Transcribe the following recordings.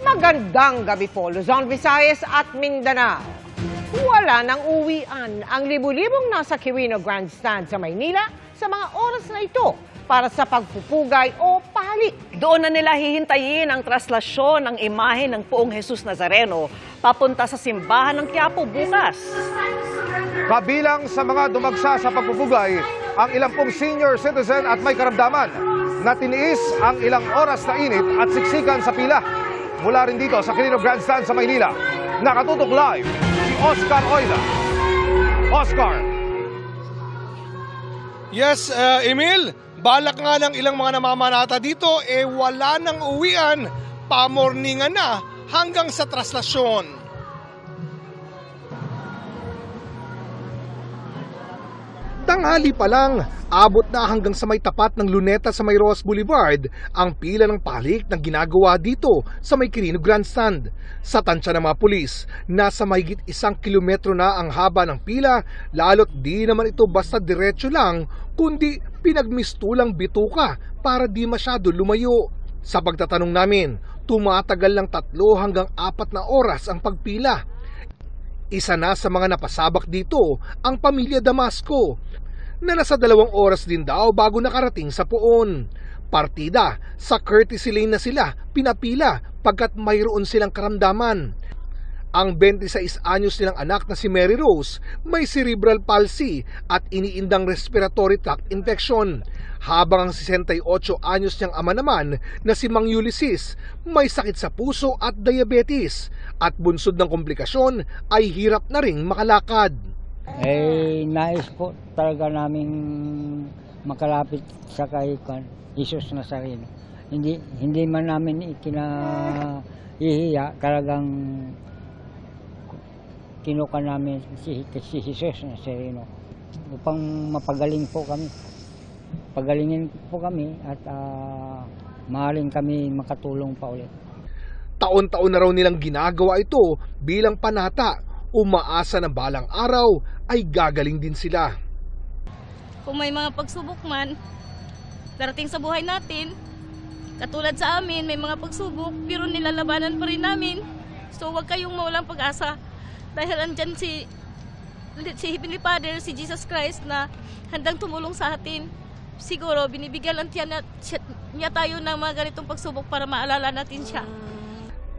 Magandang gabi po, Luzon, Visayas at Mindanao. Wala nang uwian ang libu-libong nasa Quirino Grandstand sa Maynila sa mga oras na ito para sa pagpupugay o pahalik. Doon na nila hihintayin ang traslasyon ng imahe ng Poong Jesus Nazareno papunta sa simbahan ng Quiapo bukas. Kabilang sa mga dumagsa sa pagpupugay, ang ilang pong senior citizen at may karamdaman na tiniis ang ilang oras na init at siksikan sa pila. Mula rin dito sa Quirino Grandstand sa Maynila, nakatutok live si Oscar Oida. Oscar. Yes, Emil, balak nga ng ilang mga namamanata dito, wala nang uwian, pamorningan na hanggang sa traslasyon. Tanghali pa lang, abot na hanggang sa may tapat ng Luneta sa may Roas Boulevard ang pila ng pahalik na ginagawa dito sa may Quirino Grandstand. Sa tansya ng mga pulis, nasa mahigit 1 kilometro na ang haba ng pila, lalo't di naman ito basta diretso lang, kundi pinagmistulang bituka para di masyado lumayo. Sa pagtatanong namin, tumatagal lang 3 hanggang 4 na oras ang pagpila. Isa na sa mga napasabak dito ang pamilya Damasco na nasa 2 oras din daw bago nakarating sa Poon. Partida, sa courtesy lane na sila pinapila pagkat mayroon silang karamdaman. Ang 26 anyos nilang anak na si Mary Rose may cerebral palsy at iniindang respiratory tract infection. Habang ang 68 anyos niyang ama naman na si Mang Ulysses may sakit sa puso at diabetes at bunsod ng komplikasyon ay hirap na ring makalakad. Nais po talaga naming makalapit sa kay Jesus Nazareno. Hindi man namin ikinahihiya, talagang kinuha namin si Jesus Nazareno upang mapagaling po kami. Pagalingin po kami at mahalin kami makatulong pa ulit. Taon-taon na raw nilang ginagawa ito bilang panata, umaasa na balang araw ay gagaling din sila. Kung may mga pagsubok man, darating sa buhay natin, katulad sa amin, may mga pagsubok, pero nilalabanan pa rin namin. So huwag kayong mawalang pag-asa dahil andyan si Heavenly Father, si Jesus Christ na handang tumulong sa atin. Siguro binibigyan lang niya tayo ng mga ganitong pagsubok para maalala natin siya.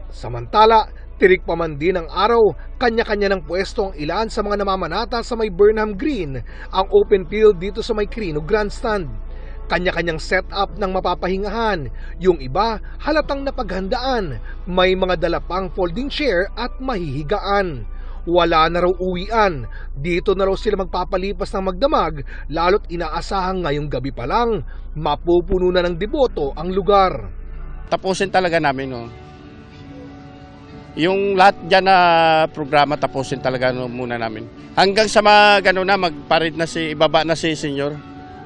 Samantala, tirik pa man din ang araw, kanya-kanya ng pwesto ang ilan sa mga namamanata sa may Burnham Green, ang open field dito sa may Quirino Grandstand. Kanya-kanyang setup ng mapapahingahan, yung iba halatang napaghandaan, may mga dala pang folding chair at mahihigaan. Wala na raw uwian, dito na raw sila magpapalipas ng magdamag, lalo't inaasahang ngayong gabi pa lang, mapupuno na ng deboto ang lugar. Tapusin talaga namin, no? Yung lahat dyan na programa, tapusin talaga muna namin. Hanggang sa magparid na ibaba na si Senyor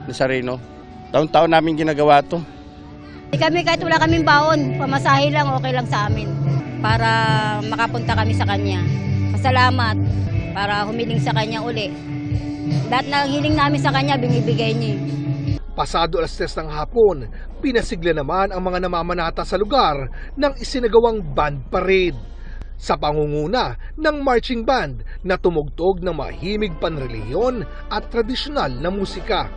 Nazareno. Taon-taon namin ginagawa to. Kami kahit wala kaming baon, pamasahe lang, okay lang sa amin. Para makapunta kami sa kanya. Pasalamat para humiling sa kanya uli. Lahat ng hiling namin sa kanya, binibigay niya. Pasado 3:00 ng hapon, pinasigla naman ang mga namamanata sa lugar ng isinagawang band parade. Sa pangunguna ng marching band na tumugtog ng mahimig panrelihiyon at tradisyonal na musika.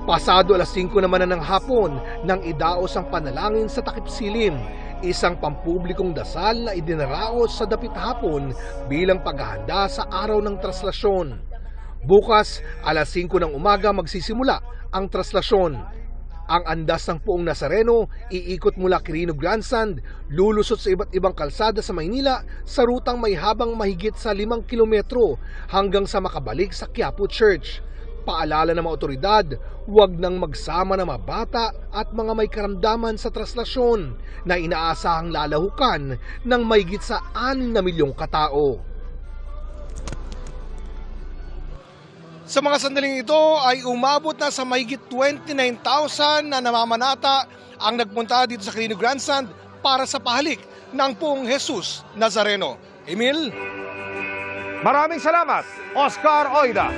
Pasado 5:00 naman na ng hapon nang idaos ang panalangin sa takip silim, isang pampublikong dasal na idinaraos sa dapit hapon bilang paghahanda sa araw ng traslasyon. Bukas, 5:00 ng umaga magsisimula ang traslasyon. Ang andas ng Poong Nazareno iikot mula Quirino Grandstand, lulusot sa iba't ibang kalsada sa Maynila sa rutang may habang mahigit sa 5 kilometro hanggang sa makabalik sa Quiapo Church. Paalala ng mga otoridad, huwag nang magsama ng mga bata at mga may karamdaman sa traslasyon na inaasahang lalahukan ng mahigit sa 6 na milyong katao. Sa mga sandaling ito ay umabot na sa mahigit 29,000 na namamanata ang nagpunta dito sa Quirino Grandstand para sa pahalik ng Poong Jesus Nazareno. Emil? Maraming salamat, Oscar Oida.